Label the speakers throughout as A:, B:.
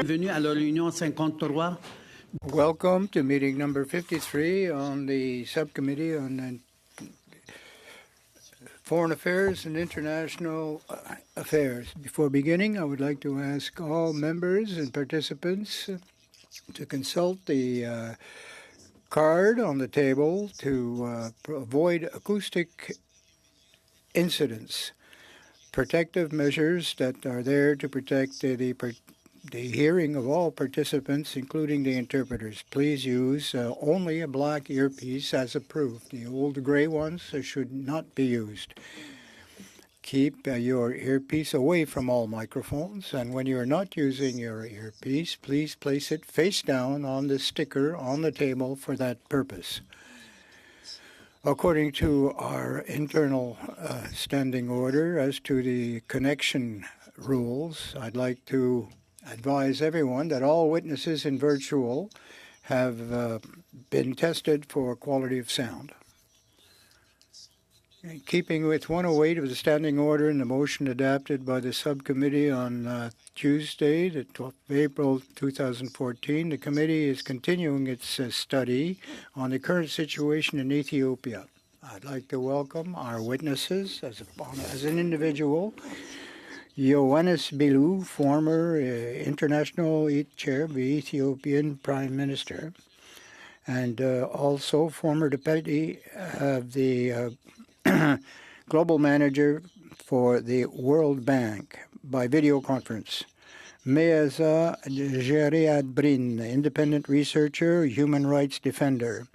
A: Bienvenue à la réunion 53.
B: Welcome to meeting number 53 on the Subcommittee on Foreign Affairs and International Affairs. Before beginning, I would like to ask all members and participants to consult the card on the table to avoid acoustic incidents. Protective measures that are there to protect the hearing of all participants, including the interpreters. Please use only a black earpiece as approved. The old gray ones should not be used. Keep your earpiece away from all microphones, and when you are not using your earpiece, please place it face down on the sticker on the table for that purpose. According to our internal standing order as to the connection rules, I'd like to advise everyone that all witnesses in virtual have been tested for quality of sound. In keeping with 108 of the standing order and the motion adopted by the subcommittee on Tuesday, the 12th of April 2014, the committee is continuing its study on the current situation in Ethiopia. I'd like to welcome our witnesses as an individual. Yohannes Bilou, former international chair of the Ethiopian Prime Minister, and also former deputy of the global manager for the World Bank by video conference. Meaza Geriad-Brin, independent researcher, human rights defender,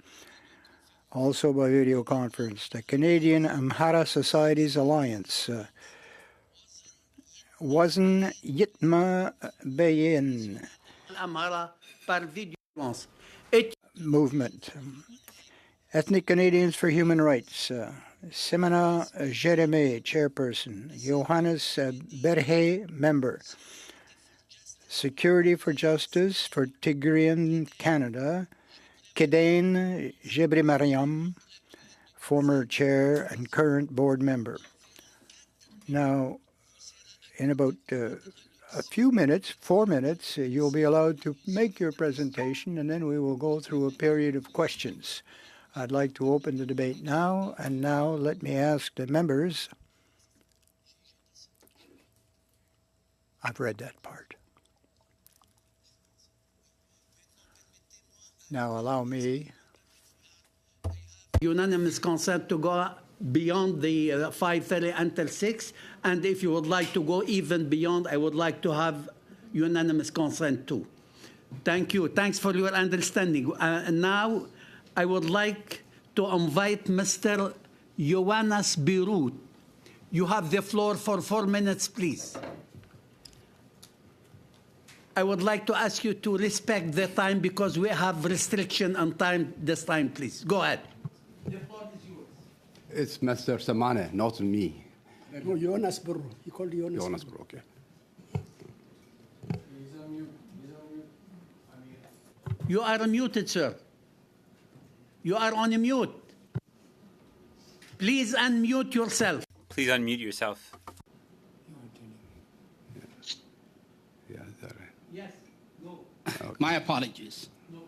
B: also by video conference. The Canadian Amhara Societies Alliance, Wasn Yitma Bayin movement. Ethnic Canadians for Human Rights, Simona Jereme, chairperson, Johannes Berhe, member. Security for Justice for Tigrian Canada, Kedain Jebri Mariam, former chair and current board member. Now, in about a few minutes, 4 minutes, you'll be allowed to make your presentation, and then we will go through a period of questions. I'd like to open the debate now, and now let me ask the members. I've read that part. Now allow me.
A: Unanimous consent to go beyond the 5:30 until 6, and if you would like to go even beyond, I would like to have unanimous consent too. Thank you. Thanks for your understanding. And now I would like to invite Mr. Yohannes Bilou. You have the floor for 4 minutes, please. I would like to ask you to respect the time because we have restriction on time this time, please. Go ahead. The floor is yours.
C: It's Mr. Samane, not me.
D: No, Jonas Burro. He called Jonas.
C: Jonas Burro, okay.
A: You are muted, sir. You are on mute. Please unmute yourself.
E: Please unmute yourself.
C: Yeah, is that right?
A: Yes. No.
C: Okay.
D: My apologies.
A: No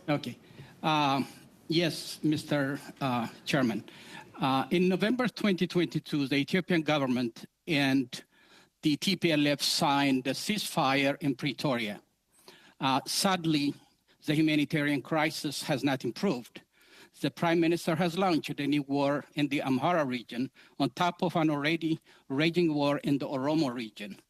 A: problem.
D: Okay. Yes, Mr. Chairman. In November 2022, the Ethiopian government and the TPLF signed a ceasefire in Pretoria. Sadly, the humanitarian crisis has not improved. The Prime Minister has launched a new war in the Amhara region on top of an already raging war in the Oromo region.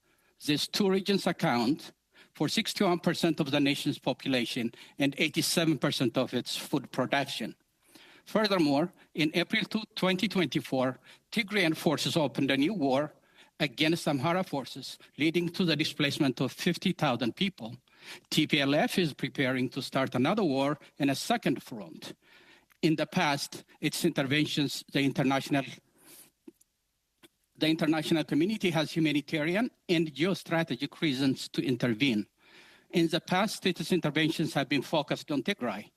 D: These two regions account for 61% of the nation's population and 87% of its food production. Furthermore, in April 2024, Tigrayan forces opened a new war against Amhara forces, leading to the displacement of 50,000 people. TPLF is preparing to start another war in a second front. In the past, its interventions, the international community has humanitarian and geostrategic reasons to intervene. In the past, its interventions have been focused on Tigray.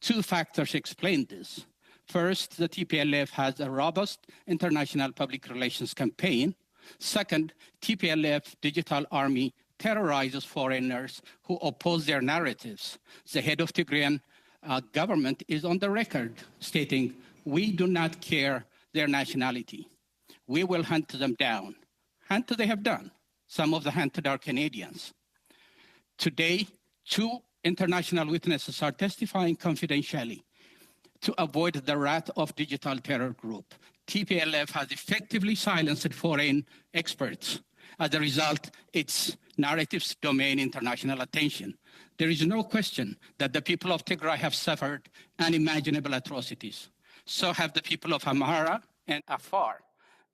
D: Two factors explain this. First, the TPLF has a robust international public relations campaign. Second, TPLF digital army terrorizes foreigners who oppose their narratives. The head of Tigrayan government is on the record stating, "We do not care their nationality. We will hunt them down." Hunt they have done. Some of the hunted are Canadians. Today, 2 international witnesses are testifying confidentially to avoid the wrath of digital terror group. TPLF has effectively silenced foreign experts. As a result, its narratives domain international attention. There is no question that the people of Tigray have suffered unimaginable atrocities. So have the people of Amhara and Afar.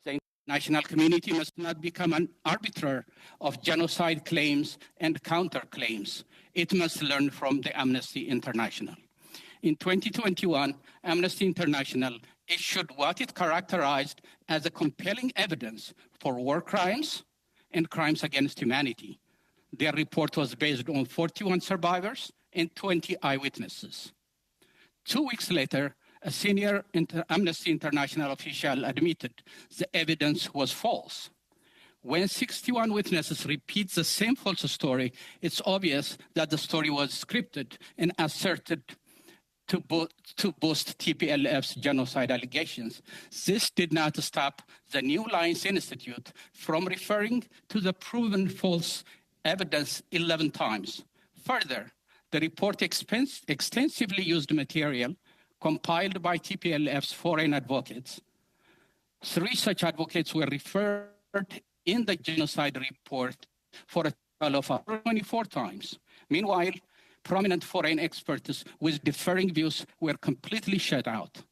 D: The international community must not become an arbiter of genocide claims and counterclaims. It must learn from the Amnesty International. In 2021, Amnesty International issued what it characterized as a compelling evidence for war crimes and crimes against humanity. Their report was based on 41 survivors and 20 eyewitnesses. 2 weeks later, a senior Amnesty International official admitted the evidence was false. When 61 witnesses repeat the same false story, it's obvious that the story was scripted and asserted to boost TPLF's genocide allegations. This did not stop the New Lines Institute from referring to the proven false evidence 11 times. Further, the report extensively used material compiled by TPLF's foreign advocates. 3 such advocates were referred in the genocide report for a total of 24 times. Meanwhile, prominent foreign experts with differing views were completely shut out.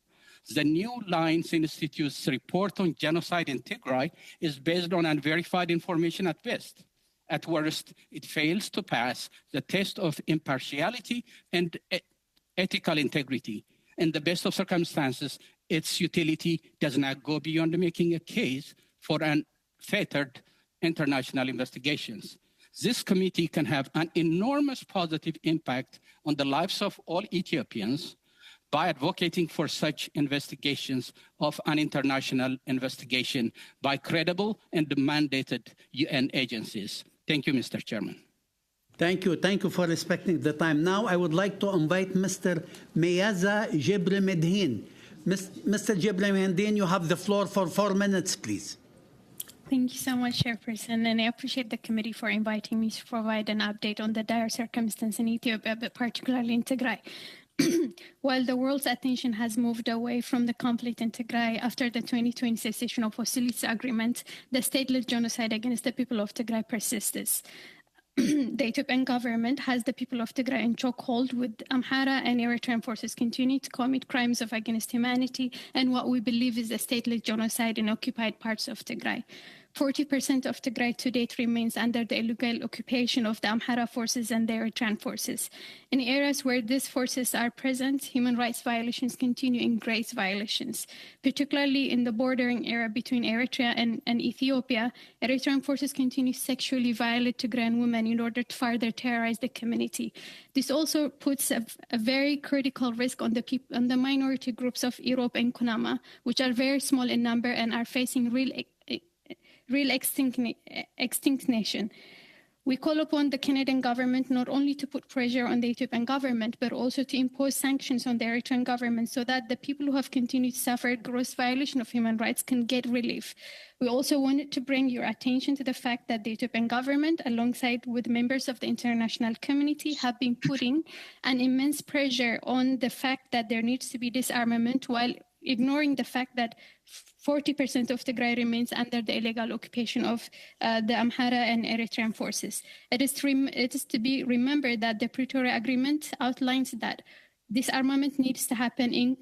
D: The New Lines Institute's report on genocide in Tigray is based on unverified information at best. At worst, it fails to pass the test of impartiality and ethical integrity. In the best of circumstances, its utility does not go beyond making a case for unfettered international investigations. This committee can have an enormous positive impact on the lives of all Ethiopians by advocating for such investigations of an international investigation by credible and mandated UN agencies. Thank you, Mr. Chairman.
A: Thank you. Thank you for respecting the time. Now, I would like to invite Mr. Meyaza Jebri-Medhin. Mr. Jebri-Medhin, you have the floor for 4 minutes, please.
E: Thank you so much, Chairperson, and I appreciate the committee for inviting me to provide an update on the dire circumstance in Ethiopia, but particularly in Tigray. While the world's attention has moved away from the conflict in Tigray after the 2020 cessation of hostilities agreement, the stateless genocide against the people of Tigray persists. The Ethiopian government has the people of Tigray in chokehold, with Amhara and Eritrean forces continuing to commit crimes against humanity and what we believe is a stateless genocide in occupied parts of Tigray. 40% of Tigray to date remains under the illegal occupation of the Amhara forces and the Eritrean forces. In areas where these forces are present, human rights violations continue in great violations, particularly in the bordering area between Eritrea and Ethiopia. Eritrean forces continue to sexually violate Tigrayan women in order to further terrorize the community. This also puts a very critical risk on the minority groups of Europe and Kunama, which are very small in number and are facing real extinction. We call upon the Canadian government not only to put pressure on the Ethiopian government, but also to impose sanctions on the Eritrean government so that the people who have continued to suffer gross violation of human rights can get relief. We also wanted to bring your attention to the fact that the Ethiopian government, alongside with members of the international community, have been putting an immense pressure on the fact that there needs to be disarmament, while ignoring the fact that 40% of Tigray remains under the illegal occupation of the Amhara and Eritrean forces. It is to be remembered that the Pretoria Agreement outlines that disarmament needs to happen in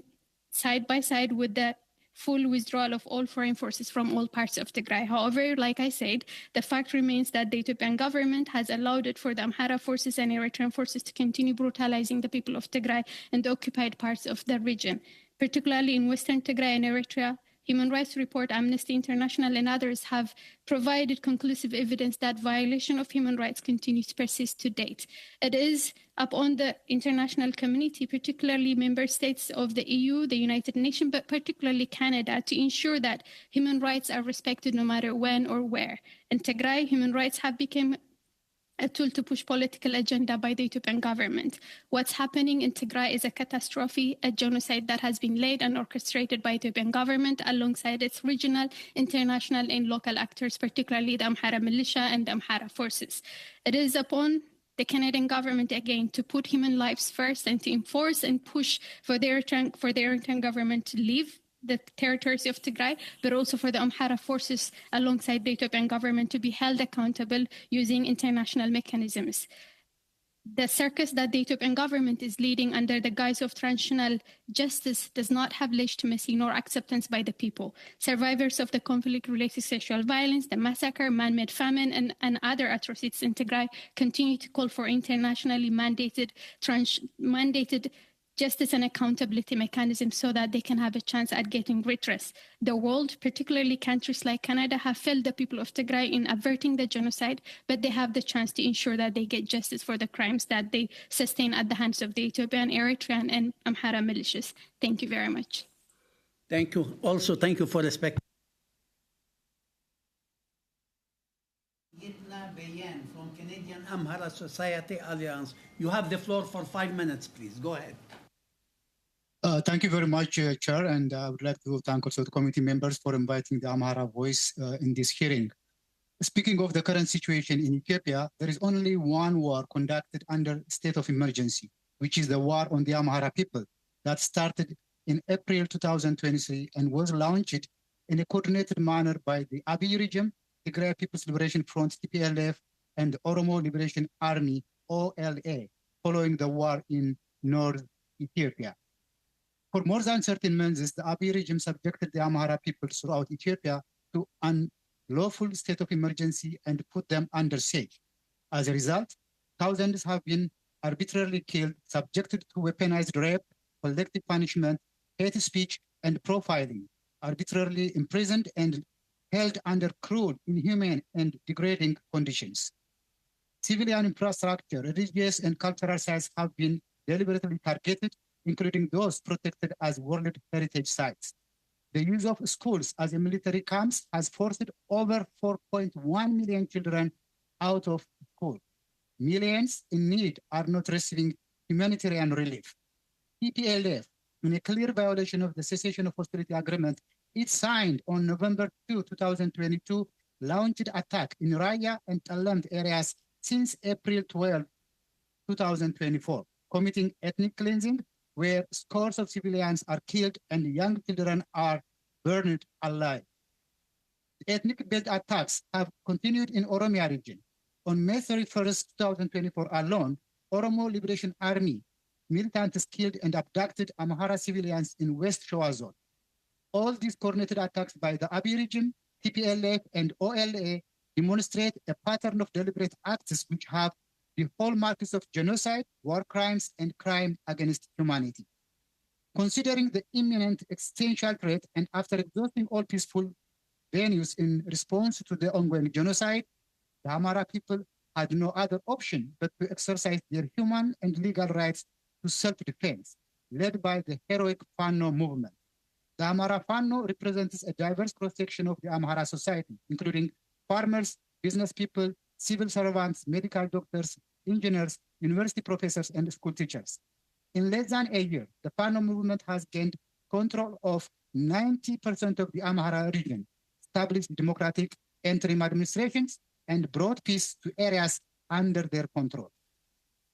E: side by side with the full withdrawal of all foreign forces from all parts of Tigray. However, like I said, the fact remains that the Ethiopian government has allowed it for the Amhara forces and Eritrean forces to continue brutalizing the people of Tigray and the occupied parts of the region, particularly in Western Tigray and Eritrea. Human Rights Report, Amnesty International, and others have provided conclusive evidence that violation of human rights continues to persist to date. It is upon the international community, particularly member states of the EU, the United Nations, but particularly Canada, to ensure that human rights are respected no matter when or where. In Tigray, human rights have become a tool to push political agenda by the Ethiopian government. What's happening in Tigray is a catastrophe, a genocide that has been led and orchestrated by the Ethiopian government alongside its regional, international, and local actors, particularly the Amhara militia and the Amhara forces. It is upon the Canadian government again to put human lives first and to enforce and push for the Eritrean government to leave the territories of Tigray, but also for the Amhara forces alongside the Ethiopian government to be held accountable using international mechanisms. The circus that the Ethiopian government is leading under the guise of transitional justice does not have legitimacy nor acceptance by the people. Survivors of the conflict-related sexual violence, the massacre, man-made famine, and other atrocities in Tigray continue to call for internationally mandated justice and accountability mechanisms so that they can have a chance at getting redress. The world, particularly countries like Canada, have failed the people of Tigray in averting the genocide, but they have the chance to ensure that they get justice for the crimes that they sustain at the hands of the Ethiopian, Eritrean, and Amhara militias. Thank you very much.
A: Thank you. Also, thank you for respect. Yitna Bayan from Canadian Amhara Society Alliance. You have the floor for 5 minutes, please. Go ahead.
F: Thank you very much, Chair, and I would like to thank also the committee members for inviting the Amhara voice in this hearing. Speaking of the current situation in Ethiopia, there is only one war conducted under state of emergency, which is the war on the Amhara people that started in April 2023 and was launched in a coordinated manner by the Abiy regime, Tigray People's Liberation Front, TPLF, and Oromo Liberation Army, OLA, following the war in North Ethiopia. For more than 13 months, the Abiy regime subjected the Amhara people throughout Ethiopia to unlawful state of emergency and put them under siege. As a result, thousands have been arbitrarily killed, subjected to weaponized rape, collective punishment, hate speech, and profiling, arbitrarily imprisoned and held under cruel, inhumane, and degrading conditions. Civilian infrastructure, religious and cultural sites have been deliberately targeted, including those protected as World Heritage Sites. The use of schools as a military camps has forced over 4.1 million children out of school. Millions in need are not receiving humanitarian relief. TPLF, in a clear violation of the cessation of hostility agreement it signed on November 2, 2022, launched attack in Raya and Taland areas since April 12, 2024, committing ethnic cleansing, where scores of civilians are killed and young children are burned alive. The ethnic-based attacks have continued in Oromia region. On May 31st, 2024 alone, Oromo Liberation Army militants killed and abducted Amhara civilians in West Shoa zone. All these coordinated attacks by the Abiy regime, TPLF, and OLA demonstrate a pattern of deliberate acts which have the hallmarks of genocide, war crimes, and crime against humanity. Considering the imminent existential threat and after exhausting all peaceful venues in response to the ongoing genocide, the Amhara people had no other option but to exercise their human and legal rights to self-defense, led by the heroic Fano movement. The Amhara Fano represents a diverse cross-section of the Amhara society, including farmers, business people, civil servants, medical doctors, engineers, university professors, and school teachers. In less than a year, the Fano movement has gained control of 90% of the Amhara region, established democratic interim administrations, and brought peace to areas under their control.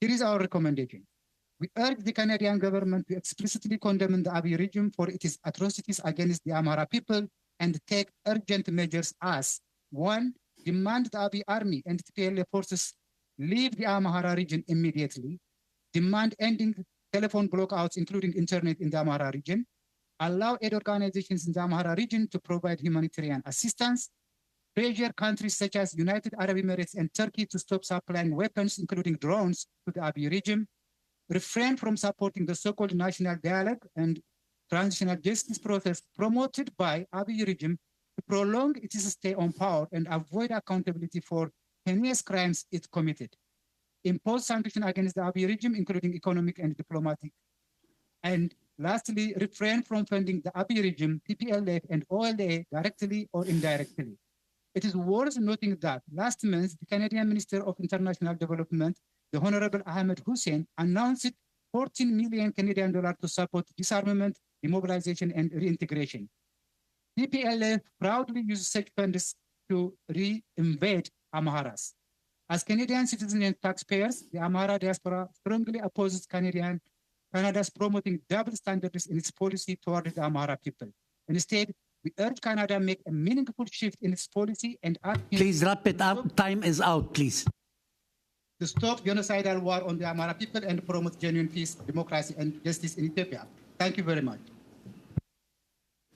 F: Here is our recommendation. We urge the Canadian government to explicitly condemn the Abiy regime for its atrocities against the Amhara people and take urgent measures as: 1. Demand the Abiy army and TPLF forces leave the Amhara region immediately. Demand ending telephone blockouts, including internet in the Amhara region. Allow aid organizations in the Amhara region to provide humanitarian assistance. Pressure countries such as United Arab Emirates and Turkey to stop supplying weapons, including drones, to the Abiy regime. Refrain from supporting the so-called national dialogue and transitional justice process promoted by Abiy regime to prolong its stay on power and avoid accountability for heinous crimes it committed. Impose sanctions against the Abiy regime, including economic and diplomatic. And lastly, refrain from funding the Abiy regime, TPLF, and OLA directly or indirectly. It is worth noting that last month, the Canadian Minister of International Development, the Honorable Ahmed Hussein, announced 14 million Canadian dollars to support disarmament, demobilization, and reintegration. TPLF proudly uses such funds to re-invade Amharas. As Canadian citizens and taxpayers, the Amhara diaspora strongly opposes Canada's promoting double standards in its policy toward the Amhara people. Instead, we urge Canada to make a meaningful shift in its policy and act.
A: Please wrap it up. Time is out, please.
F: To stop genocidal war on the Amhara people and promote genuine peace, democracy, and justice in Ethiopia. Thank you very much.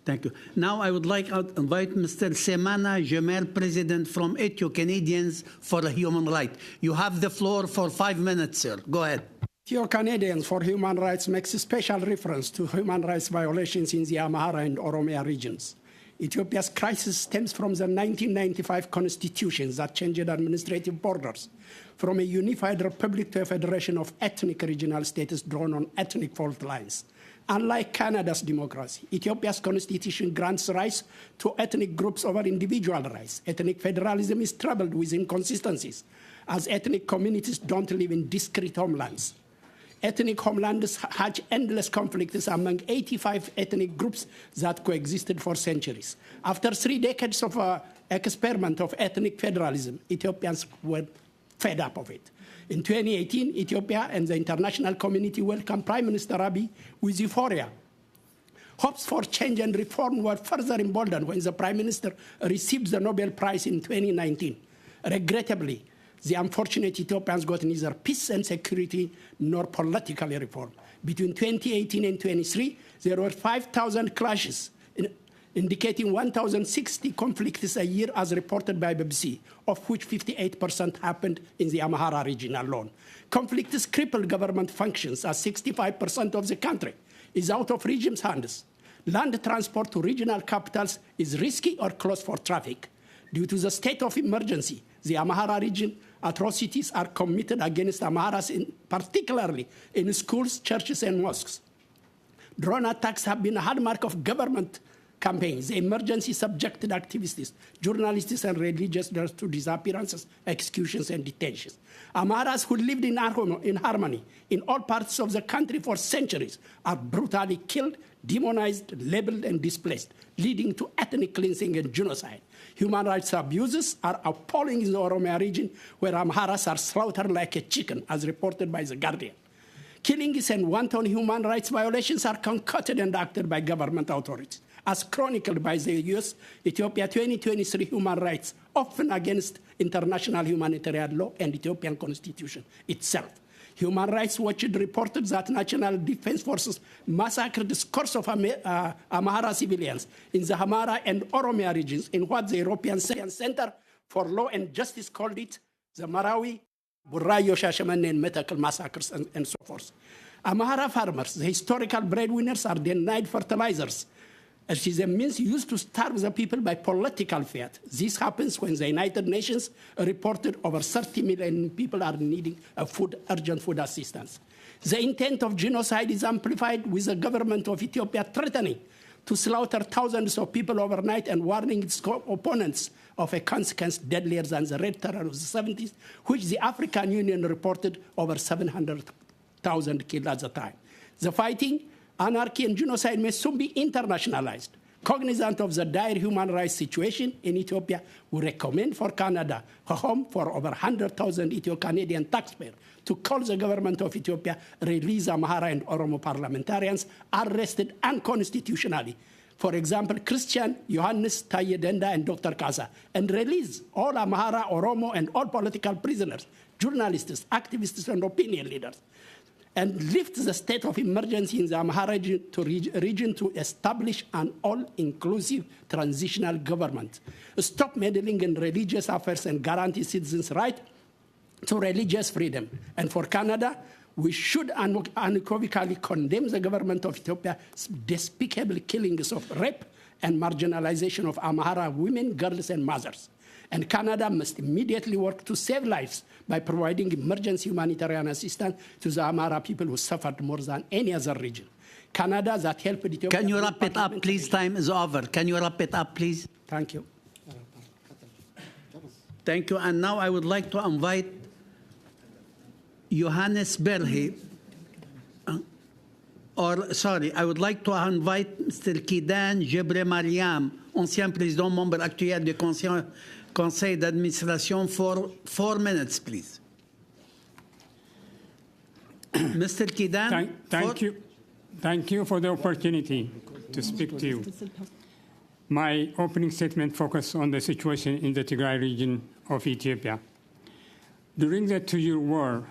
A: Thank you. Now I would like to invite Mr. Semana Jamel, President from Ethio Canadians for Human Rights. You have the floor for 5 minutes, sir. Go ahead.
G: Ethio Canadians for Human Rights makes a special reference to human rights violations in the Amhara and Oromia regions. Ethiopia's crisis stems from the 1995 constitution that changed administrative borders from a unified republic to a federation of ethnic regional states drawn on ethnic fault lines. Unlike Canada's democracy, Ethiopia's constitution grants rights to ethnic groups over individual rights. Ethnic federalism is troubled with inconsistencies, as ethnic communities don't live in discrete homelands. Ethnic homelands hatch endless conflicts among 85 ethnic groups that coexisted for centuries. After 3 decades of experiment of ethnic federalism, Ethiopians were fed up of it. In 2018, Ethiopia and the international community welcomed Prime Minister Abiy with euphoria. Hopes for change and reform were further emboldened when the Prime Minister received the Nobel Prize in 2019. Regrettably, the unfortunate Ethiopians got neither peace and security nor political reform. Between 2018 and 2023, there were 5,000 clashes, indicating 1,060 conflicts a year as reported by BBC, of which 58% happened in the Amhara region alone. Conflicts cripple government functions as 65% of the country is out of regime's hands. Land transport to regional capitals is risky or closed for traffic. Due to the state of emergency, the Amhara region atrocities are committed against Amharas, particularly in schools, churches, and mosques. Drone attacks have been a hallmark of government campaigns. The emergency subjected activists, journalists, and religious leaders to disappearances, executions, and detentions. Amharas who lived in harmony in all parts of the country for centuries are brutally killed, demonized, labeled, and displaced, leading to ethnic cleansing and genocide. Human rights abuses are appalling in the Oromia region, where Amharas are slaughtered like a chicken, as reported by The Guardian. Killings and wanton human rights violations are concocted and acted by government authorities, as chronicled by the U.S. Ethiopia 2023 human rights, often against international humanitarian law and Ethiopian constitution itself. Human Rights Watch reported that National Defense Forces massacred scores of Amhara civilians in the Amhara and Oromia regions in what the European Center for Law and Justice called it the Marawi, Burayo, Shashamane, and Metakal massacres, and so forth. Amhara farmers, the historical breadwinners, are denied fertilizers. It is a means used to starve the people by political fiat. This happens when the United Nations reported over 30 million people are needing urgent food assistance. The intent of genocide is amplified with the government of Ethiopia threatening to slaughter thousands of people overnight and warning its opponents of a consequence deadlier than the Red Terror of the 70s, which the African Union reported over 700,000 killed at the time. The fighting, anarchy, and genocide may soon be internationalized. Cognizant of the dire human rights situation in Ethiopia, we recommend for Canada, a home for over 100,000 Ethio-Canadian taxpayers, to call the government of Ethiopia release Amhara and Oromo parliamentarians arrested unconstitutionally. For example, Christian, Johannes, Taye Denda, and Dr. Kasa, and release all Amhara, Oromo, and all political prisoners, journalists, activists, and opinion leaders, and lift the state of emergency in the Amhara region to establish an all-inclusive transitional government. Stop meddling in religious affairs and guarantee citizens' right to religious freedom. And for Canada, we should unequivocally condemn the government of Ethiopia's despicable killings of rape and marginalization of Amhara women, girls, and mothers. And Canada must immediately work to save lives by providing emergency humanitarian assistance to the Amhara people who suffered more than any other region. Canada that helped Ethiopia...
A: Can you wrap it up, please? Time is over. Can you wrap it up, please?
G: Thank you.
A: Thank you. And now I would like to invite Johannes Berhe. I would like to invite Mr. Kidan Jebre Mariam, ancien président membre actuel du conseil d'administration, for 4 minutes, please. Mr. Kidan.
H: Thank you. Thank you for the opportunity to speak to you. My opening statement focuses on the situation in the Tigray region of Ethiopia. During the 2-year war,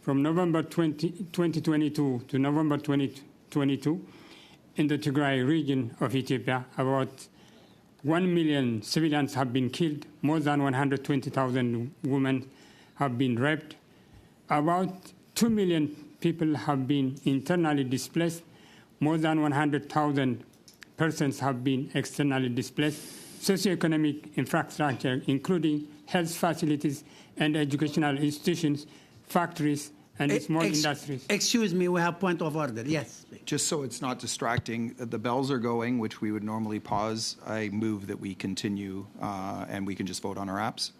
H: from November 2022 to November 2022, in the Tigray region of Ethiopia, about 1 million civilians have been killed, more than 120,000 women have been raped, about 2 million people have been internally displaced, more than 100,000 persons have been externally displaced, socioeconomic infrastructure, including health facilities and educational institutions, factories, and small industries.
A: Excuse me, we have point of order. Yes.
I: Just so it's not distracting, the bells are going, which we would normally pause. I move that we continue, and we can just vote on our apps.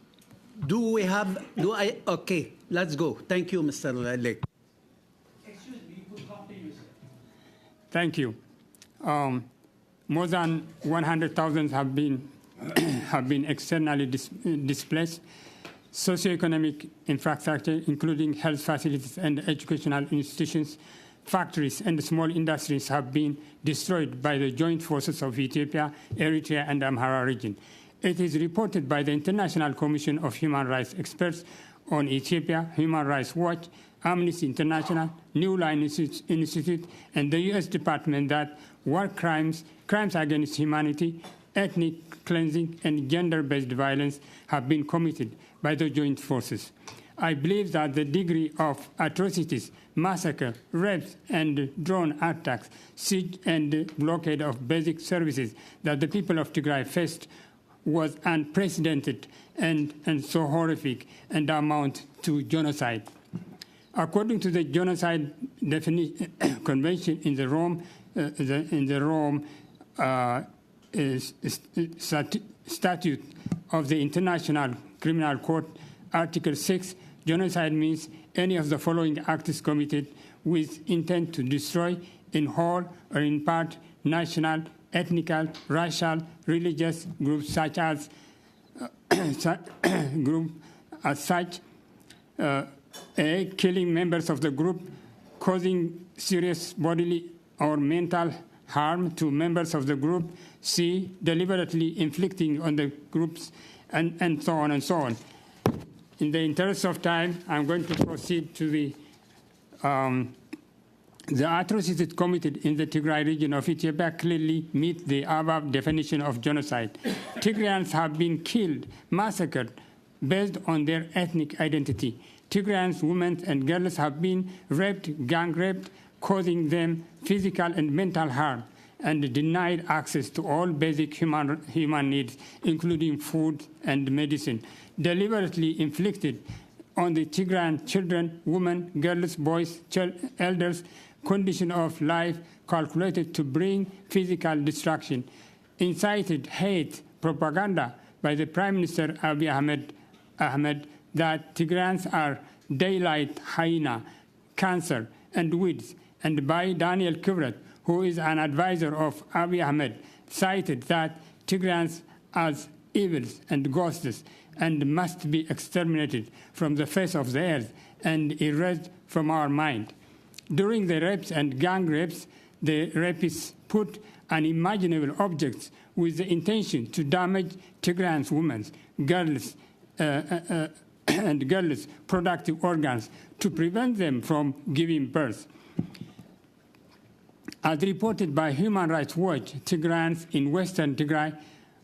A: Okay, let's go. Thank you, Mr. Lake. Excuse me, you could continue, sir.
H: Thank you. More than 100,000 have been externally displaced. Socioeconomic infrastructure, including health facilities and educational institutions, factories, and small industries have been destroyed by the joint forces of Ethiopia, Eritrea, and Amhara region. It is reported by the International Commission of Human Rights Experts on Ethiopia, Human Rights Watch, Amnesty International, New Line Institute, and the U.S. Department that war crimes, crimes against humanity, ethnic cleansing, and gender-based violence have been committed by the joint forces. I believe that the degree of atrocities, massacre, rapes, and drone attacks, siege and blockade of basic services that the people of Tigray faced was unprecedented and so horrific and amount to genocide. According to the Genocide Convention in the Rome Statute of the International Criminal Court, Article 6, genocide means any of the following acts committed with intent to destroy in whole or in part national, ethnic, racial, religious groups such as A, killing members of the group, causing serious bodily or mental harm to members of the group, C, deliberately inflicting on the groups, and so on and so on. In the interest of time, I'm going to proceed to the atrocities committed in the Tigray region of Ethiopia clearly meet the above definition of genocide. Tigrayans have been killed, massacred, based on their ethnic identity. Tigrayans, women and girls have been raped, gang raped, causing them physical and mental harm, and denied access to all basic human needs, including food and medicine, deliberately inflicted on the Tigrayan children, women, girls, boys, elders, condition of life calculated to bring physical destruction, incited hate propaganda by the Prime Minister Abiy Ahmed that Tigrayans are daylight hyena, cancer, and weeds, and by Daniel Kibret, who is an advisor of Abiy Ahmed, cited that Tigrayans as evils and ghosts and must be exterminated from the face of the earth and erased from our mind. During the rapes and gang rapes, the rapists put unimaginable objects with the intention to damage Tigrayans' women, girls, and girls' productive organs to prevent them from giving birth. As reported by Human Rights Watch, Tigrayans in Western Tigray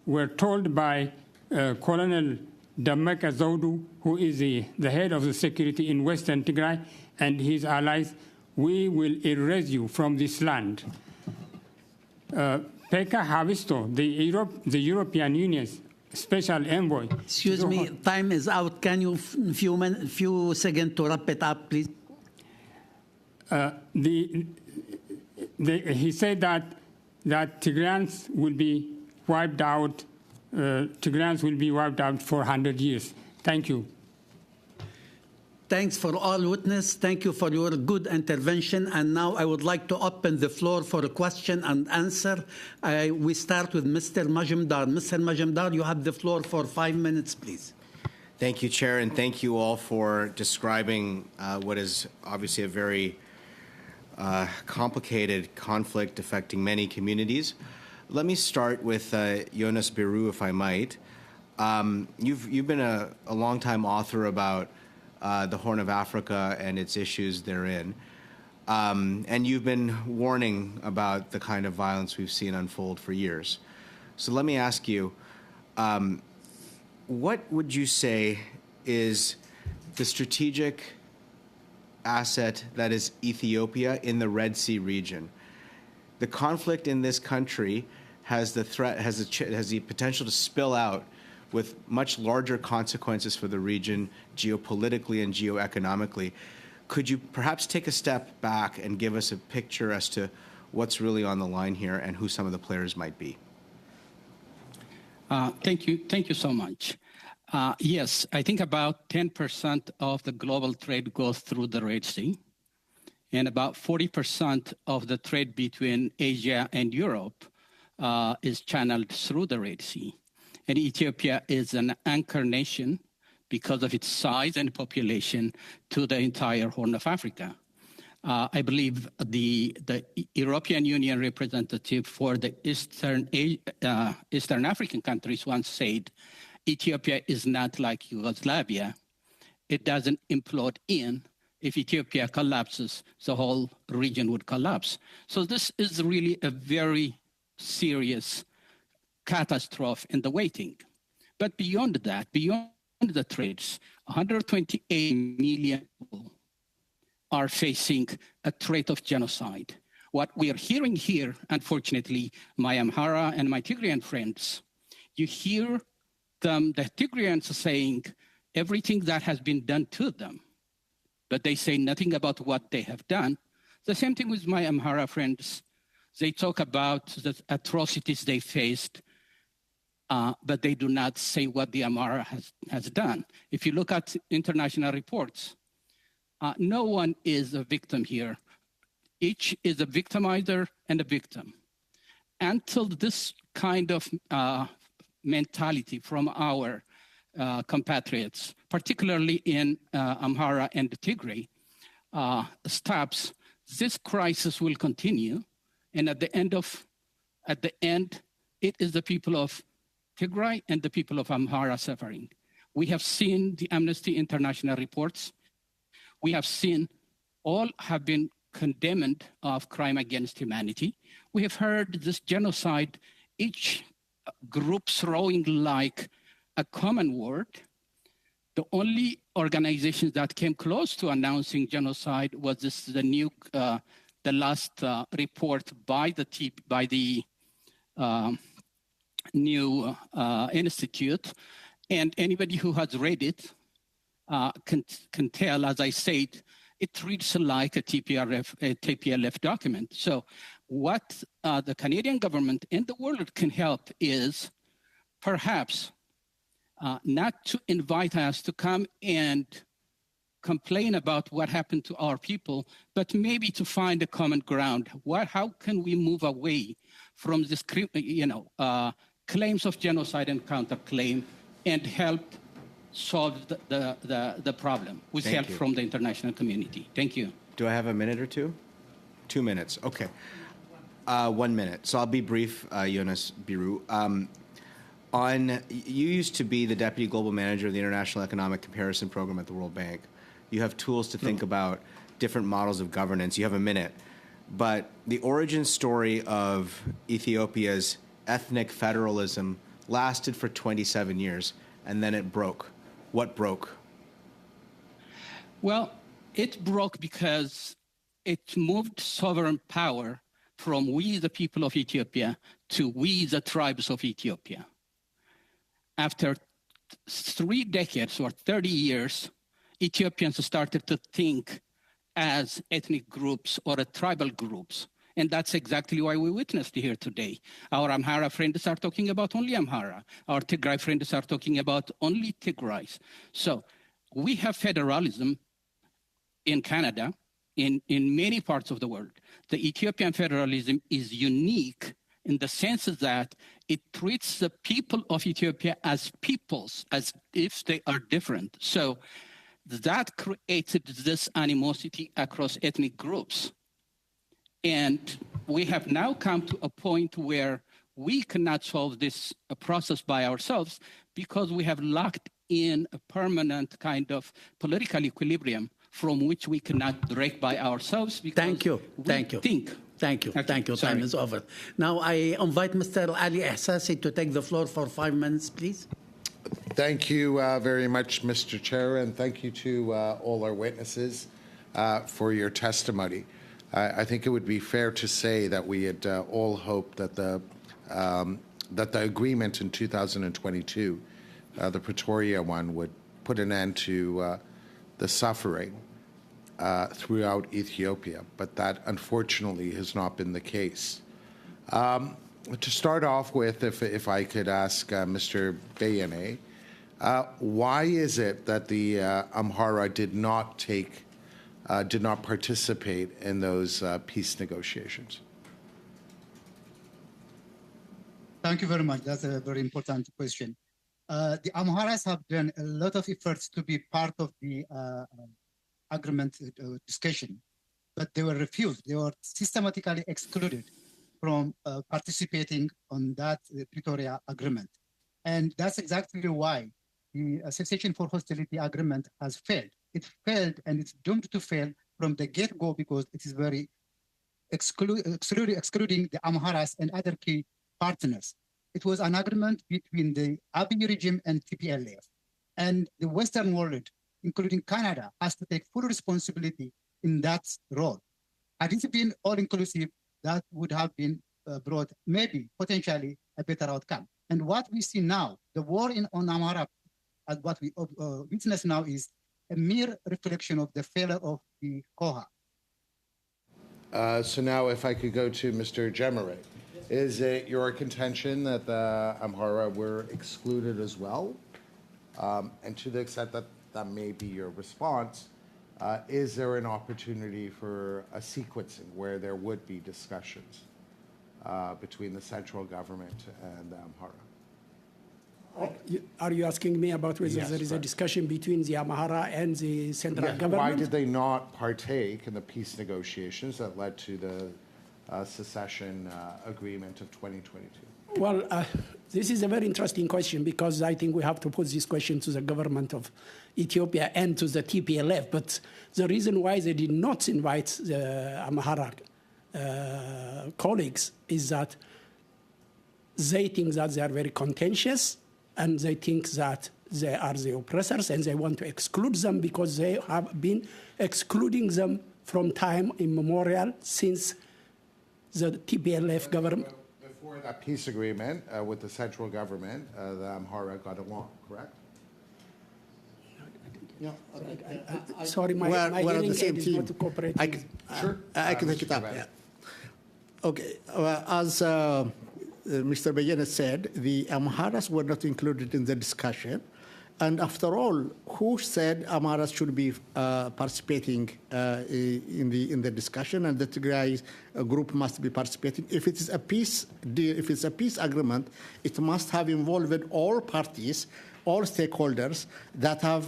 H: were told by Colonel Dammeka Zewdu, who is the head of the security in Western Tigray, and his allies, we will erase you from this land. Pekka Haavisto, the European Union's special envoy.
A: Excuse me, time is out. Can you few seconds to wrap it up, please?
H: He said that Tigrayans will be wiped out. Tigrayans will be wiped out for 100 years. Thank you.
A: Thanks for all witness. Thank you for your good intervention. And now I would like to open the floor for a question and answer. We start with Mr. Majumdar. Mr. Majumdar, you have the floor for 5 minutes, please.
J: Thank you, Chair, and thank you all for describing what is obviously a very complicated conflict affecting many communities. Let me start with Jonas Biru, if I might. You've been a long-time author about the Horn of Africa and its issues therein. And you've been warning about the kind of violence we've seen unfold for years. So let me ask you, what would you say is the strategic asset that is Ethiopia in the Red Sea region? The conflict in this country has the potential to spill out with much larger consequences for the region geopolitically and geoeconomically. Could you perhaps take a step back and give us a picture as to what's really on the line here and who some of the players might be?
D: Thank you so much. Yes, I think about 10% of the global trade goes through the Red Sea, and about 40% of the trade between Asia and Europe is channeled through the Red Sea. And Ethiopia is an anchor nation because of its size and population to the entire Horn of Africa. I believe the European Union representative for the Eastern African countries once said, Ethiopia is not like Yugoslavia. It doesn't implode in. If Ethiopia collapses, the whole region would collapse. So this is really a very serious catastrophe in the waiting. But beyond that, beyond the trades, 128 million people are facing a threat of genocide. What we are hearing here, unfortunately, my Amhara and my Tigrayan friends, you hear them, the Tigrayans saying everything that has been done to them, but they say nothing about what they have done. The same thing with my Amhara friends. They talk about the atrocities they faced, but they do not say what the Amhara has done. If you look at international reports, no one is a victim here. Each is a victimizer and a victim. Until this kind of mentality from our compatriots, particularly in Amhara and Tigray, stops, this crisis will continue. And at the end, it is the people of Tigray and the people of Amhara suffering. We have seen the Amnesty International reports. We have seen all have been condemned of crime against humanity. We have heard this genocide, each group throwing like a common word. The only organizations that came close to announcing genocide was the last report by the new institute, and anybody who has read it can tell, as I said, it reads like a TPLF document. So what the Canadian government and the world can help is perhaps not to invite us to come and complain about what happened to our people, but maybe to find a common ground. How can we move away from this, claims of genocide and counterclaim and help solve the problem with help from the international community? Thank you.
J: Do I have a minute or two? 2 minutes. Okay. 1 minute. So I'll be brief, Jonas Biru. You used to be the Deputy Global Manager of the International Economic Comparison Program at the World Bank. You have tools to think about different models of governance. You have a minute. But the origin story of Ethiopia's ethnic federalism lasted for 27 years, and then it broke. What broke?
D: Well, it broke because it moved sovereign power from we, the people of Ethiopia, to we, the tribes of Ethiopia. After 3 decades or 30 years, Ethiopians started to think as ethnic groups or tribal groups. And that's exactly why we witnessed here today. Our Amhara friends are talking about only Amhara. Our Tigray friends are talking about only Tigray. So we have federalism in Canada, in many parts of the world. The Ethiopian federalism is unique in the sense that it treats the people of Ethiopia as peoples, as if they are different. So that created this animosity across ethnic groups. And we have now come to a point where we cannot solve this process by ourselves because we have locked in a permanent kind of political equilibrium from which we cannot break by ourselves.
A: Thank you. Thank you. Thank you.
D: Okay,
A: Thank you.
D: sorry.
A: Time is over. Now I invite Mr. Ali Ihsasi to take the floor for 5 minutes, please.
K: Thank you very much, Mr. Chair, and thank you to all our witnesses for your testimony. I think it would be fair to say that we had all hoped that the agreement in 2022, the Pretoria one, would put an end to the suffering throughout Ethiopia, but that unfortunately has not been the case. To start off with, if I could ask Mr. Bayane, why is it that the Amhara did not participate in those peace negotiations?
F: Thank you very much. That's a very important question. The Amharas have done a lot of efforts to be part of the agreement discussion, but they were refused. They were systematically excluded from participating on that Pretoria agreement. And that's exactly why the cessation for hostility agreement has failed. It failed and it's doomed to fail from the get-go because it is very excluding the Amharas and other key partners. It was an agreement between the Abiy regime and TPLF. And the Western world, including Canada, has to take full responsibility in that role. Had it been all-inclusive, that would have been brought, maybe, potentially, a better outcome. And what we see now, the war on Amhara, and what we witness now is a mere reflection of the failure of the COHA.
K: So now if I could go to Mr. Jemere. Is it your contention that the Amhara were excluded as well? And to the extent that that may be your response, is there an opportunity for a sequencing where there would be discussions between the central government and the Amhara?
G: Are you asking me about whether
K: Yes,
G: there is a
K: correct.
G: discussion between the Amhara and the central government?
K: Why did they not partake in the peace negotiations that led to the secession agreement of 2022?
G: Well, this is a very interesting question because I think we have to put this question to the government of Ethiopia and to the TPLF. But the reason why they did not invite the Amhara colleagues is that they think that they are very contentious and they think that they are the oppressors and they want to exclude them because they have been excluding them from time immemorial since the TPLF government.
K: Before that peace agreement with the central government, the Amhara got along, correct?
L: Yeah,
G: Sorry, my
L: we're on
G: hearing
L: the same
G: aid is
L: team.
G: not cooperating.
K: Sure.
L: I can take it up. Yeah. Okay. As Mr. Bayane said, the Amharas were not included in the discussion. And after all, who said Amharas should be participating in the discussion and the Tigray group must be participating? If it is a peace deal, if it's a peace agreement, it must have involved all parties, all stakeholders that have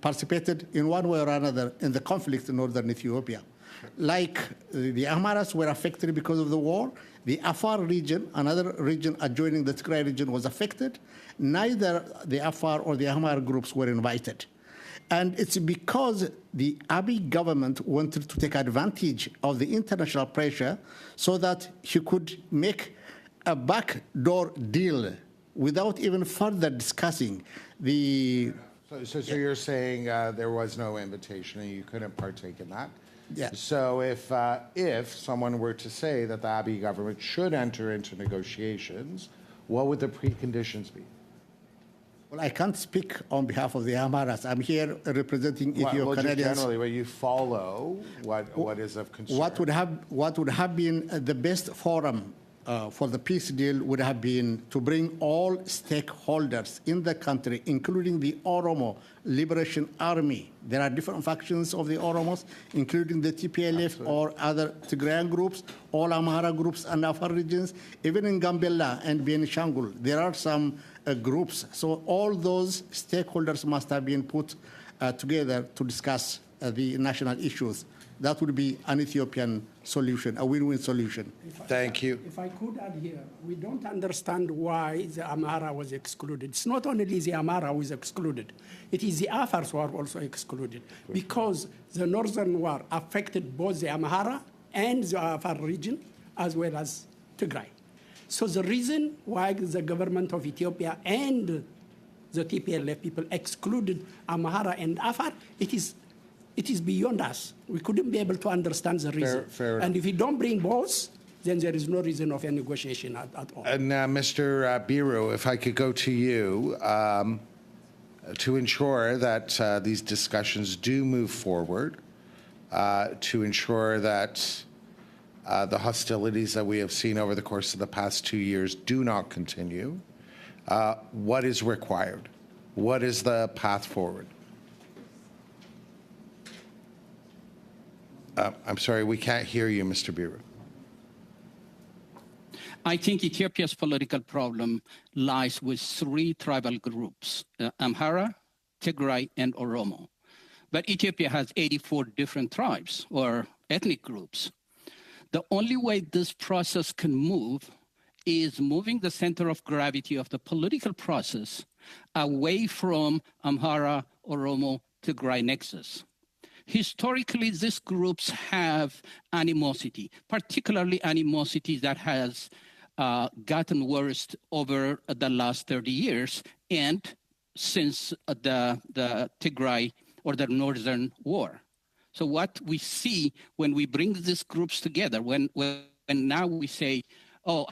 L: participated in one way or another in the conflict in northern Ethiopia. Like the Amharas were affected because of the war, the Afar region, another region adjoining the Tigray region, was affected. Neither the Afar or the Amhara groups were invited. And it's because the Abiy government wanted to take advantage of the international pressure so that he could make a backdoor deal without even further discussing the...
K: So you're saying there was no invitation and you couldn't partake in that?
L: Yeah.
K: So if someone were to say that the Abiy government should enter into negotiations, what would the preconditions be?
L: Well, I can't speak on behalf of the Amharas. I'm here representing Ethio-Canadians.
K: Generally, where you follow what is of concern.
L: What would have been the best forum for the peace deal would have been to bring all stakeholders in the country, including the Oromo Liberation Army. There are different factions of the Oromos, including the TPLF
K: Absolutely.
L: or other Tigrayan groups, all Amhara groups and Afar regions. Even in Gambella and Benishangul, there are some groups. So all those stakeholders must have been put together to discuss the national issues. That would be an Ethiopian solution, a win-win solution.
K: Thank you.
G: If I could add here, we don't understand why the Amhara was excluded. It's not only the Amhara who is excluded. It is the Afars who are also excluded because the Northern War affected both the Amhara and the Afar region as well as Tigray. So the reason why the government of Ethiopia and the TPLF people excluded Amhara and Afar, it is beyond us. We couldn't be able to understand the reason.
K: Fair
G: and if you don't bring both, then there is no reason of a negotiation at all.
K: And Mr. Biro, if I could go to you to ensure that these discussions do move forward, to ensure that the hostilities that we have seen over the course of the past 2 years do not continue, what is required? What is the path forward? I'm sorry, we can't hear you, Mr. Biro.
D: I think Ethiopia's political problem lies with three tribal groups, Amhara, Tigray, and Oromo. But Ethiopia has 84 different tribes or ethnic groups. The only way this process can move is moving the center of gravity of the political process away from Amhara, Oromo, Tigray nexus. Historically, these groups have animosity, particularly animosity that has gotten worse over the last 30 years and since the Tigray or the Northern War. So what we see when we bring these groups together, when now we say, oh,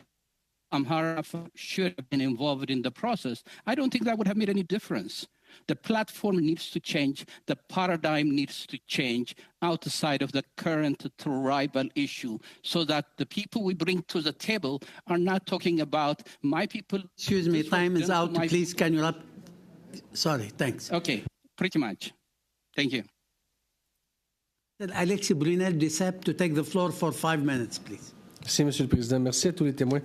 D: Amhara should have been involved in the process, I don't think that would have made any difference. The platform needs to change. The paradigm needs to change outside of the current tribal issue so that the people we bring to the table are not talking about my people.
A: Excuse me, time is out. Please, can you Sorry, thanks.
D: Okay, pretty much. Thank you.
A: Alexis Brunel Dicep to take the floor for 5 minutes, please.
M: Merci, Monsieur le Président. Merci à tous les témoins.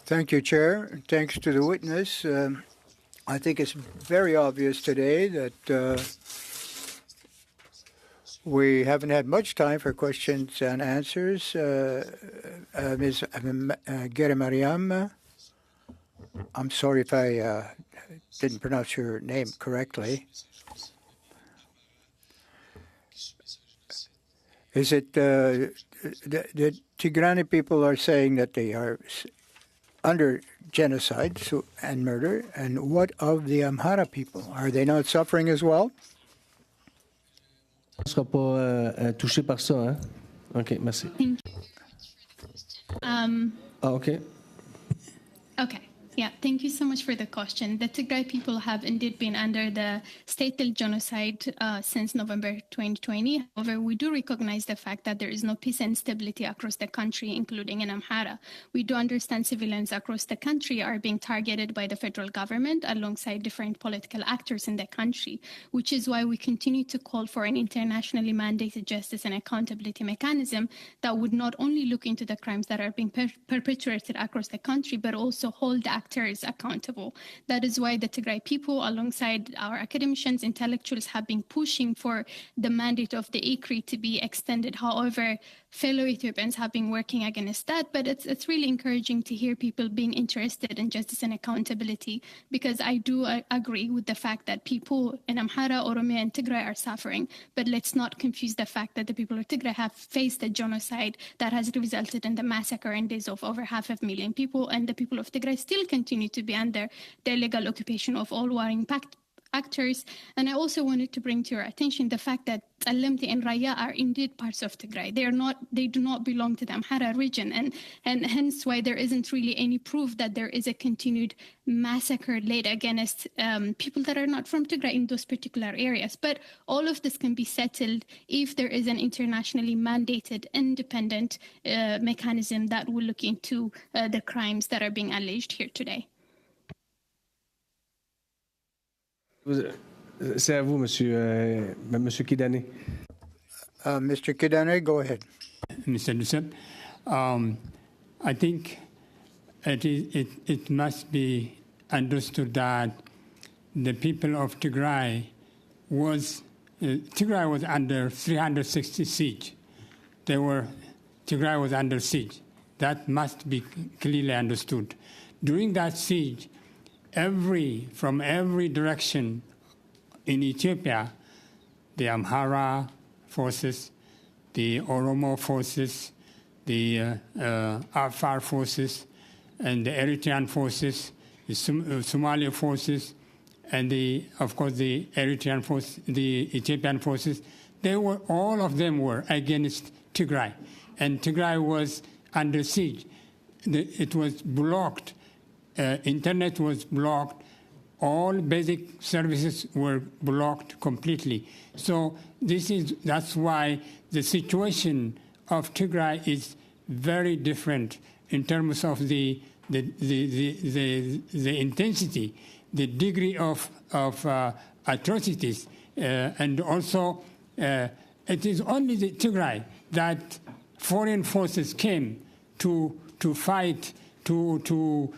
B: Thank you, Chair. Thanks to the witness. I think it's very obvious today that we haven't had much time for questions and answers. Ms. Gere Mariam, I'm sorry if I didn't pronounce your name correctly. Is it the Tigrani people are saying that they are under genocide and murder, and what of the Amhara people? Are they not suffering as well?
M: On ne sera pas touché par ça, hein? OK, merci.
E: Thank you.
M: OK.
E: Okay. Yeah, thank you so much for the question. The Tigray people have indeed been under the state-led genocide since November 2020. However, we do recognize the fact that there is no peace and stability across the country, including in Amhara. We do understand civilians across the country are being targeted by the federal government alongside different political actors in the country, which is why we continue to call for an internationally mandated justice and accountability mechanism that would not only look into the crimes that are being perpetrated across the country, but also hold the actors accountable. That is why the Tigray people, alongside our academicians, intellectuals, have been pushing for the mandate of the ICRI to be extended. However, fellow Ethiopians have been working against that, but it's really encouraging to hear people being interested in justice and accountability, because I do agree with the fact that people in Amhara, Oromia, and Tigray are suffering, but let's not confuse the fact that the people of Tigray have faced a genocide that has resulted in the massacre and deaths of over 500,000 people, and the people of Tigray still continue to be under the illegal occupation of all warring actors. And I also wanted to bring to your attention the fact that Talemti and Raya are indeed parts of Tigray. They do not belong to the Amhara region, and hence why there isn't really any proof that there is a continued massacre laid against people that are not from Tigray in those particular areas. But all of this can be settled if there is an internationally mandated independent mechanism that will look into the crimes that are being alleged here today.
M: C'est à vous, Monsieur Kidane.
B: Mr. Kidane, go ahead.
H: Mr. Duceppe, I think it must be understood that the people of Tigray was under 360 siege. Tigray was under siege. That must be clearly understood. During that siege, from every direction in Ethiopia, the Amhara forces, the Oromo forces, the Afar forces, and the Eritrean forces, the Somali forces, and of course the Eritrean force, the Ethiopian forces, all of them were against Tigray, and Tigray was under siege. It was blocked. Internet was blocked. All basic services were blocked completely. So that's why the situation of Tigray is very different in terms of the intensity, the degree of atrocities, and also it is only the Tigray that foreign forces came to fight, to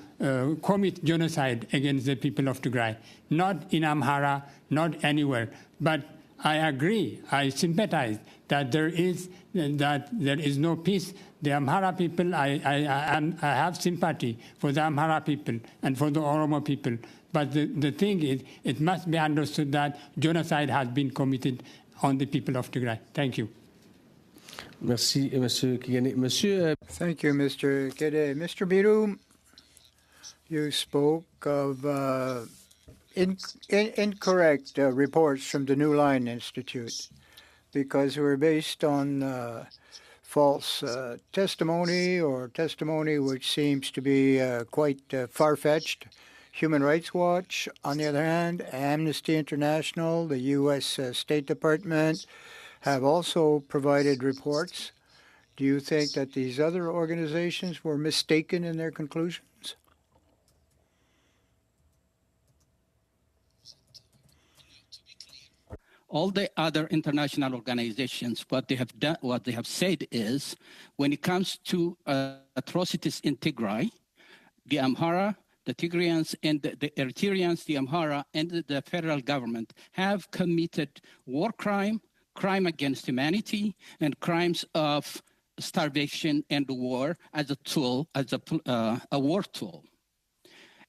H: commit genocide against the people of Tigray, not in Amhara, not anywhere. But I agree, I sympathize that there is no peace. The Amhara people, I have sympathy for the Amhara people and for the Oromo people. But the thing is, it must be understood that genocide has been committed on the people of Tigray. Thank you.
M: Merci, Monsieur Kigane. Monsieur.
B: Thank you, Mr. Kede. Mr. Biru, you spoke of incorrect reports from the New Line Institute because they were based on false testimony or testimony which seems to be quite far-fetched. Human Rights Watch, on the other hand, Amnesty International, the U.S. State Department have also provided reports. Do you think that these other organizations were mistaken in their conclusions?
D: All the other international organizations, what they have said is, when it comes to atrocities in Tigray, the Amhara, the Tigrayans, and the Eritreans, the Amhara, and the federal government have committed war crime against humanity, and crimes of starvation and war as a tool, as a war tool.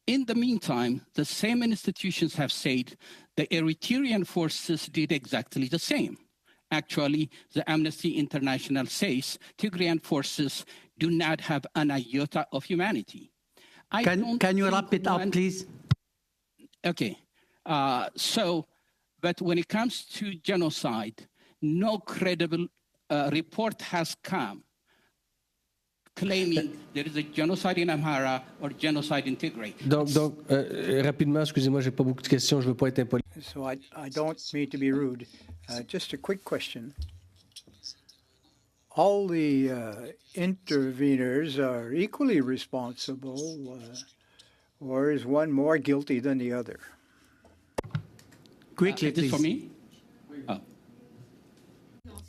D: In the meantime, the same institutions have said the Eritrean forces did exactly the same. Actually, the Amnesty International says Tigrayan forces do not have an iota of humanity.
A: Can you wrap it up, please?
D: Okay. But when it comes to genocide, no credible report has come claiming there is a genocide in Amhara or genocide in Tigray.
M: Donc rapidement, excusez-moi, j'ai pas beaucoup de questions, je veux pas être impoli.
B: So I don't mean to be rude. Just a quick question. All the interveners are equally responsible, or is one more guilty than the other?
A: Quickly,
D: is this for me? Oh.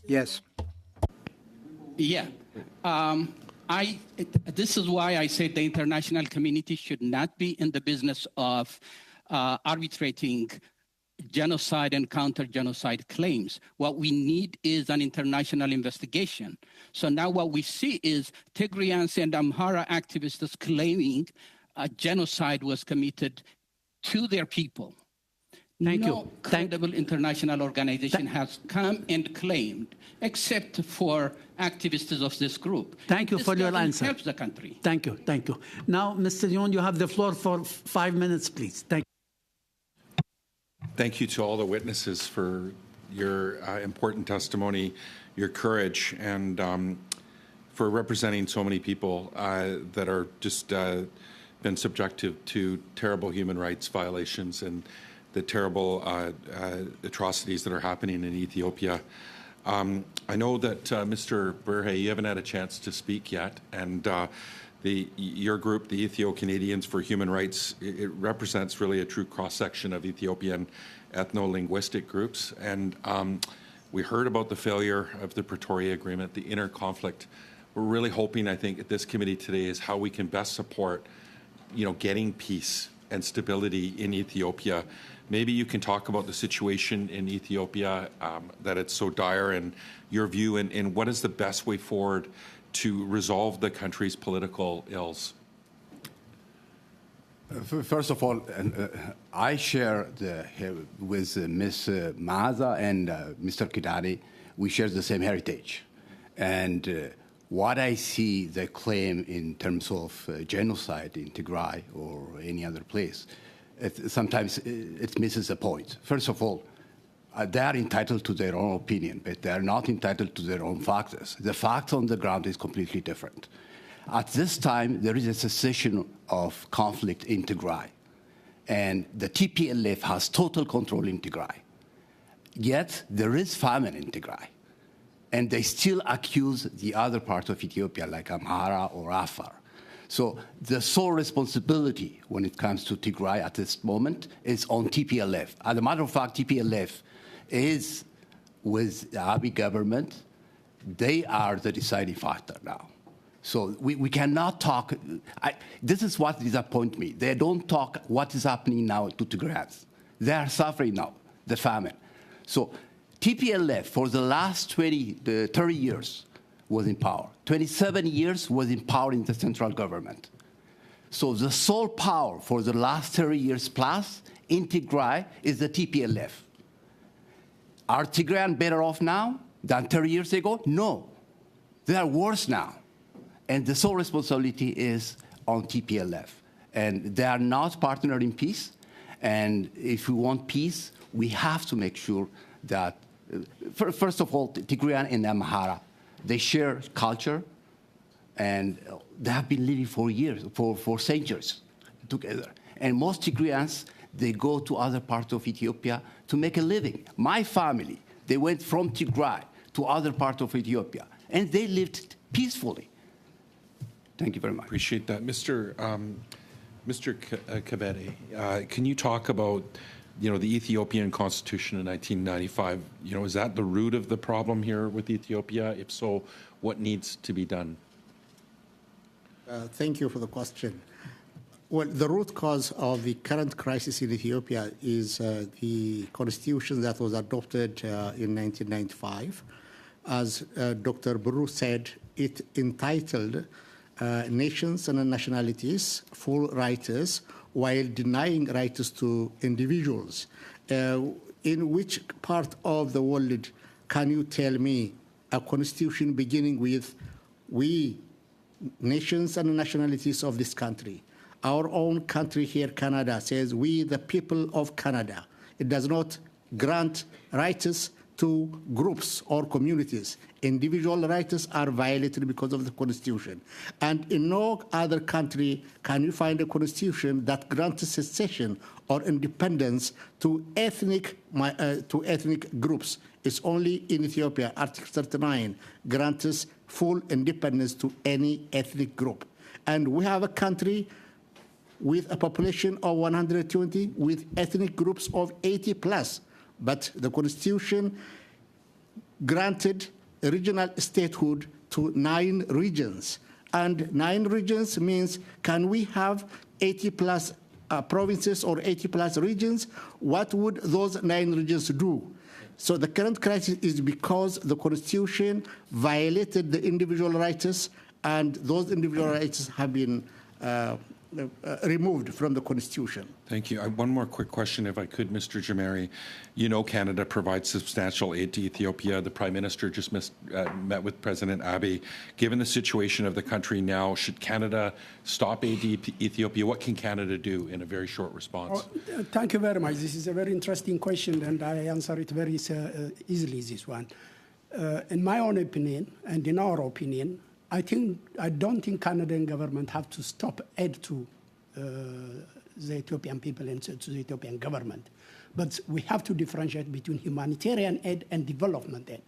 B: Yes.
D: Yeah. This is why I said the international community should not be in the business of arbitrating genocide and counter-genocide claims. What we need is an international investigation. So now what we see is Tigrayans and Amhara activists claiming a genocide was committed to their people. No credible international organization has come and claimed, except for activists of this group.
A: Thank you for your answer.
D: Help the country.
A: Thank you. Thank you. Now, Mr. Yon, you have the floor for 5 minutes, please. Thank you.
N: Thank you to all the witnesses for your important testimony, your courage, and for representing so many people that are just been subjected to terrible human rights violations and the terrible atrocities that are happening in Ethiopia. I know that, Mr. Burhe, you haven't had a chance to speak yet, and your group, the Ethio-Canadians for Human Rights, it represents really a true cross-section of Ethiopian ethno-linguistic groups, and we heard about the failure of the Pretoria Agreement, the inner conflict. We're really hoping, I think, at this committee today is how we can best support, getting peace and stability in Ethiopia. Maybe you can talk about the situation in Ethiopia, that it's so dire, and your view, and what is the best way forward to resolve the country's political ills?
C: First of all, I share with Ms. Maza and Mr. Kidani, we share the same heritage. And what I see the claim in terms of genocide in Tigray or any other place, sometimes it misses the point. First of all, they are entitled to their own opinion, but they are not entitled to their own facts. The facts on the ground is completely different. At this time, there is a cessation of conflict in Tigray, and the TPLF has total control in Tigray. Yet, there is famine in Tigray, and they still accuse the other part of Ethiopia, like Amhara or Afar. So the sole responsibility when it comes to Tigray at this moment is on TPLF. As a matter of fact, TPLF is with the Abiy government. They are the deciding factor now. So we cannot talk. This is what disappoints me. They don't talk what is happening now to Tigrayans. They are suffering now, the famine. So TPLF for the last 30 years was in power. 27 years was in power in the central government. So the sole power for the last 30 years plus in Tigray is the TPLF. Are Tigrayans better off now than 30 years ago? No. They are worse now. And the sole responsibility is on TPLF. And they are not partner in peace. And if we want peace, we have to make sure that, first of all, Tigrayan and Amhara, they share culture, and they have been living for years, for centuries together. And most Tigrayans, they go to other parts of Ethiopia to make a living. My family, they went from Tigray to other parts of Ethiopia, and they lived peacefully. Thank you very much.
N: Appreciate that. Mr. Kabede, can you talk about, the Ethiopian constitution in 1995? Is that the root of the problem here with Ethiopia? If so, what needs to be done?
L: Thank you for the question. Well, the root cause of the current crisis in Ethiopia is the constitution that was adopted in 1995. As Dr. Buru said, it entitled nations and nationalities full rights while denying rights to individuals. In which part of the world can you tell me a constitution beginning with we, nations and nationalities of this country? Our own country here, Canada, says we, the people of Canada. It does not grant rights to groups or communities. Individual rights are violated because of the Constitution. And in no other country can you find a Constitution that grants secession or independence to ethnic groups. It's only in Ethiopia, Article 39 grants full independence to any ethnic group. And we have a country with a population of 120 with ethnic groups of 80 plus. But the Constitution granted regional statehood to 9 regions. And 9 regions means, can we have 80 plus provinces or 80 plus regions? What would those 9 regions do? So the current crisis is because the Constitution violated the individual rights, and those individual rights have been removed from the Constitution.
N: Thank you. One more quick question, if I could, Mr. Jamari. You know Canada provides substantial aid to Ethiopia. The Prime Minister just met with President Abiy. Given the situation of the country now, should Canada stop aid to Ethiopia? What can Canada do in a very short response?
G: Thank you very much. This is a very interesting question, and I answer it very easily, this one. In my own opinion, and in our opinion, I don't think Canadian government have to stop aid to the Ethiopian people and to the Ethiopian government. But we have to differentiate between humanitarian aid and development aid.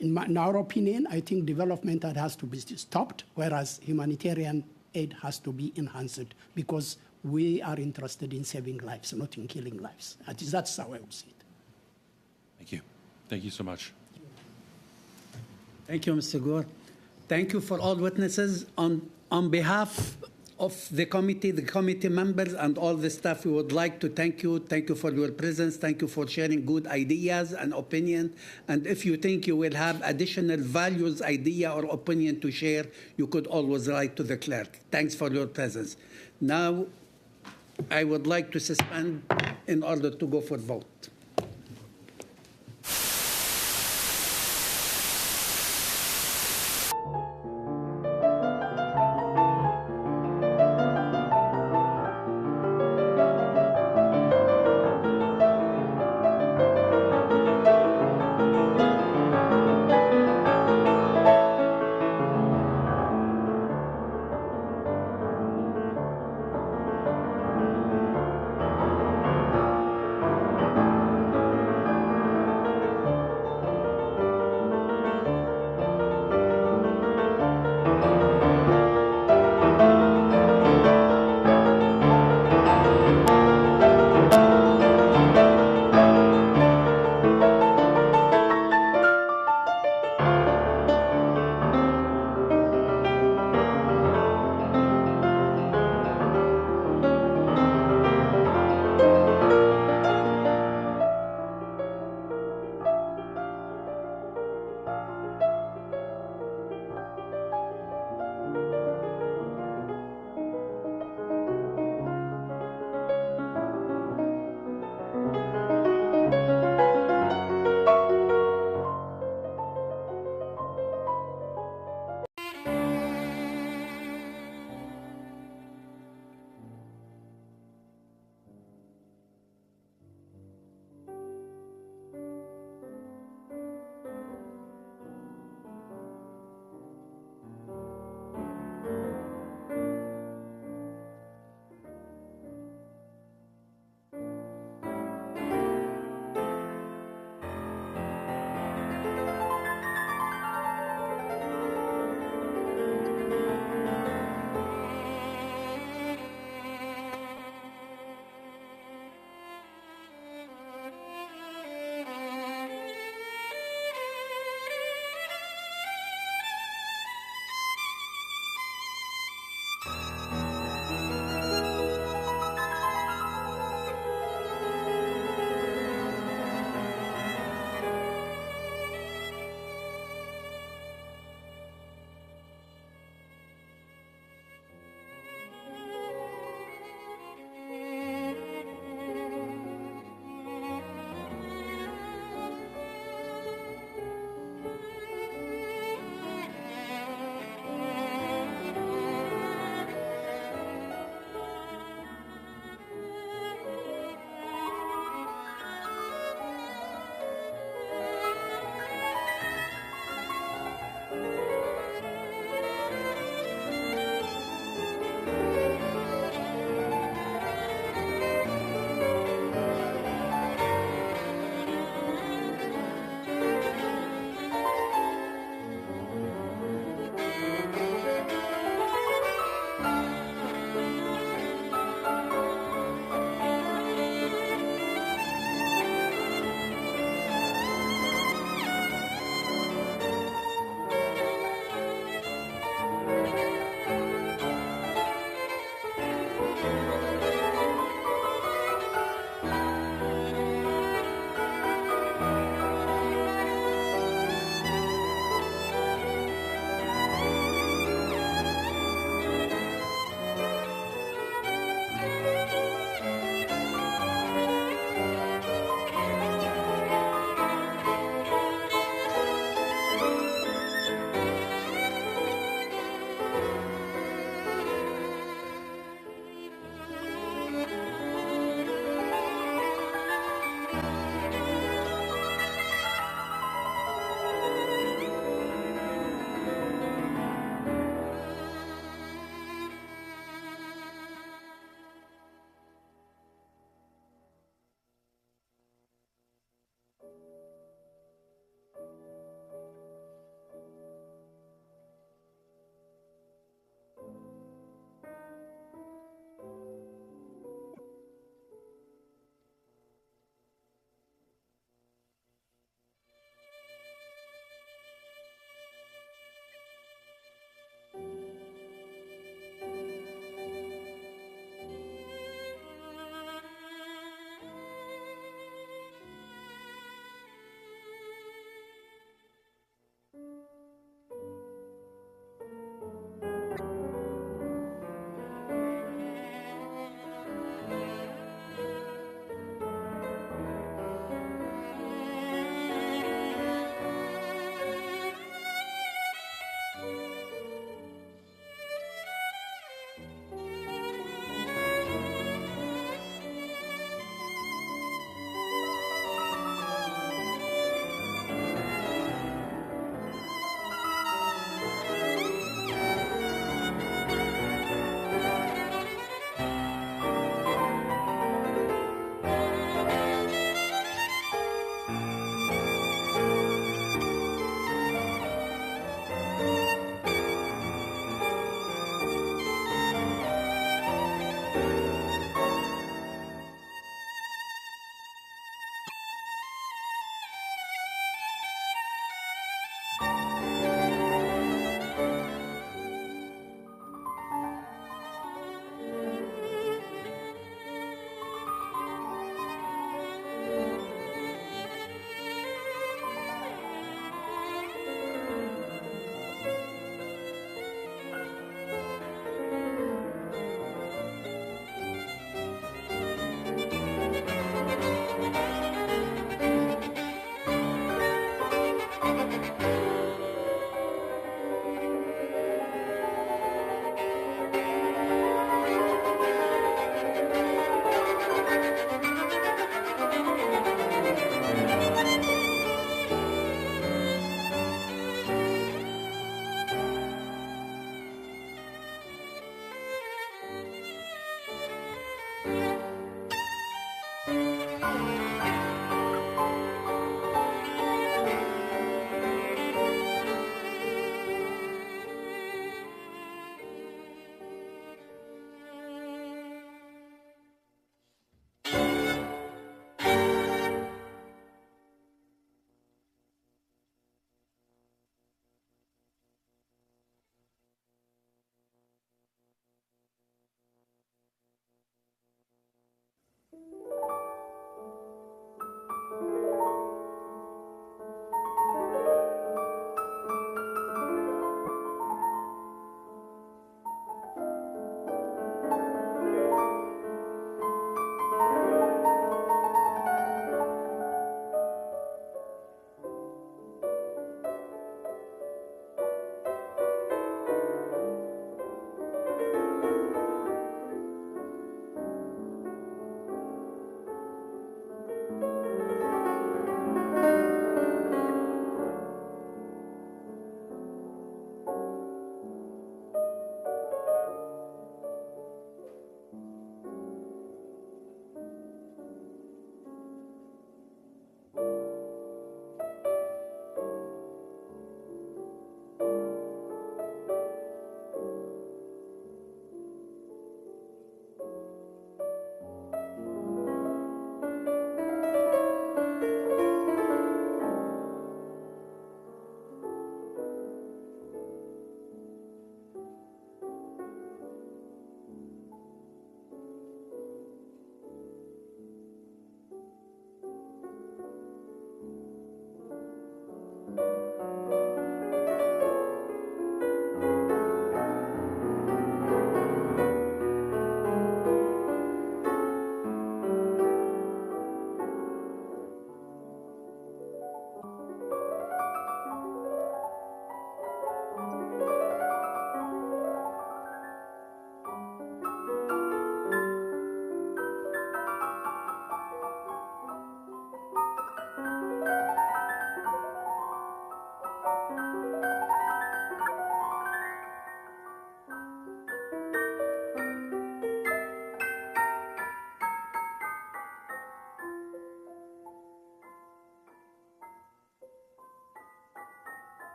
G: In our opinion, I think development aid has to be stopped, whereas humanitarian aid has to be enhanced because we are interested in saving lives, not in killing lives. That's how I would see it.
N: Thank you. Thank you so much.
A: Thank you, Mr. Gore. Thank you for all witnesses. On behalf of the committee members, and all the staff, we would like to thank you. Thank you for your presence. Thank you for sharing good ideas and opinion. And if you think you will have additional values, idea, or opinion to share, you could always write to the clerk. Thanks for your presence. Now, I would like to suspend in order to go for vote.